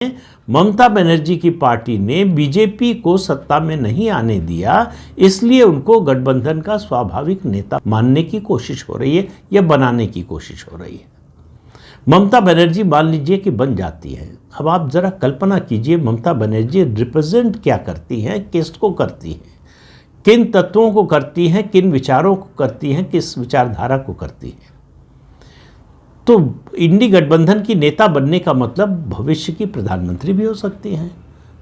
ममता बनर्जी की पार्टी ने बीजेपी को सत्ता में नहीं आने दिया, इसलिए उनको गठबंधन का स्वाभाविक नेता मानने की कोशिश हो रही है या बनाने की कोशिश हो रही है। ममता बनर्जी मान लीजिए कि बन जाती है। अब आप जरा कल्पना कीजिए ममता बनर्जी रिप्रेजेंट क्या करती हैं, किसको करती हैं, किन तत्वों को करती हैं, किन विचारों को करती हैं, किस विचारधारा को करती हैं। तो इंडी गठबंधन की नेता बनने का मतलब भविष्य की प्रधानमंत्री भी हो सकती हैं।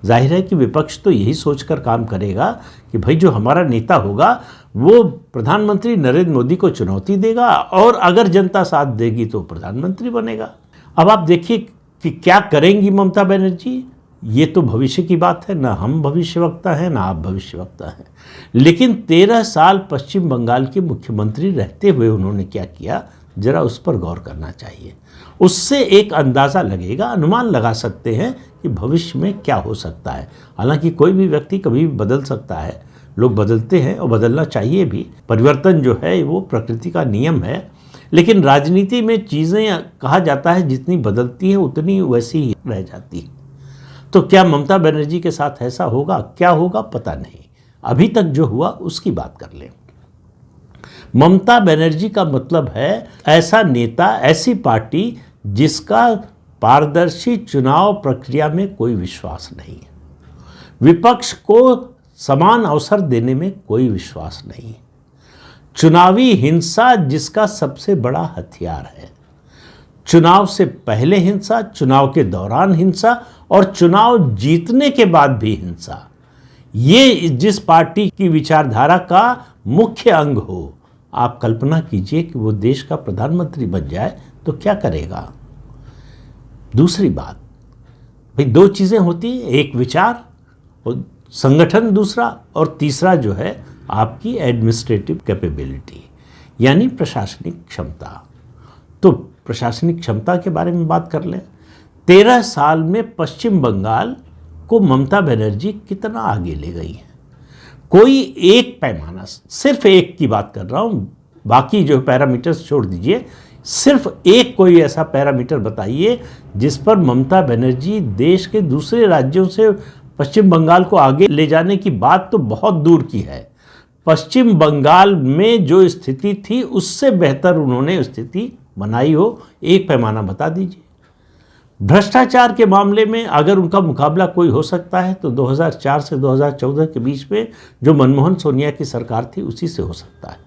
जाहिर है कि विपक्ष तो यही सोचकर काम करेगा कि भाई जो हमारा नेता होगा वो प्रधानमंत्री नरेंद्र मोदी को चुनौती देगा और अगर जनता साथ देगी तो प्रधानमंत्री बनेगा। अब आप देखिए कि क्या करेंगी ममता बनर्जी, ये तो भविष्य की बात है। ना हम भविष्यवक्ता हैं ना आप भविष्यवक्ता हैं, लेकिन 13 साल पश्चिम बंगाल के मुख्यमंत्री रहते हुए उन्होंने क्या किया, जरा उस पर गौर करना चाहिए। उससे एक अंदाज़ा लगेगा, अनुमान लगा सकते हैं कि भविष्य में क्या हो सकता है। हालांकि कोई भी व्यक्ति कभी भी बदल सकता है, लोग बदलते हैं और बदलना चाहिए भी। परिवर्तन जो है वो प्रकृति का नियम है, लेकिन राजनीति में चीज़ें कहा जाता है जितनी बदलती हैं उतनी वैसी ही रह जाती है। तो क्या ममता बनर्जी के साथ ऐसा होगा? क्या होगा पता नहीं। अभी तक जो हुआ उसकी बात कर लें। ममता बनर्जी का मतलब है ऐसा नेता, ऐसी पार्टी जिसका पारदर्शी चुनाव प्रक्रिया में कोई विश्वास नहीं है, विपक्ष को समान अवसर देने में कोई विश्वास नहीं है, चुनावी हिंसा जिसका सबसे बड़ा हथियार है, चुनाव से पहले हिंसा, चुनाव के दौरान हिंसा और चुनाव जीतने के बाद भी हिंसा, ये जिस पार्टी की विचारधारा का मुख्य अंग हो, आप कल्पना कीजिए कि वो देश का प्रधानमंत्री बन जाए तो क्या करेगा। दूसरी बात, भाई दो चीज़ें होती हैं, एक विचार और संगठन दूसरा, और तीसरा जो है आपकी एडमिनिस्ट्रेटिव कैपेबिलिटी यानी प्रशासनिक क्षमता। तो प्रशासनिक क्षमता के बारे में बात कर लें। 13 साल में पश्चिम बंगाल को ममता बनर्जी कितना आगे ले गई है। कोई एक पैमाना, सिर्फ एक की बात कर रहा हूँ, बाकी जो पैरामीटर्स छोड़ दीजिए, सिर्फ एक कोई ऐसा पैरामीटर बताइए जिस पर ममता बनर्जी देश के दूसरे राज्यों से पश्चिम बंगाल को आगे ले जाने की बात तो बहुत दूर की है। पश्चिम बंगाल में जो स्थिति थी उससे बेहतर उन्होंने स्थिति बनाई हो, एक पैमाना बता दीजिए। भ्रष्टाचार के मामले में अगर उनका मुकाबला कोई हो सकता है तो 2004 से 2014 के बीच में जो मनमोहन सोनिया की सरकार थी उसी से हो सकता है।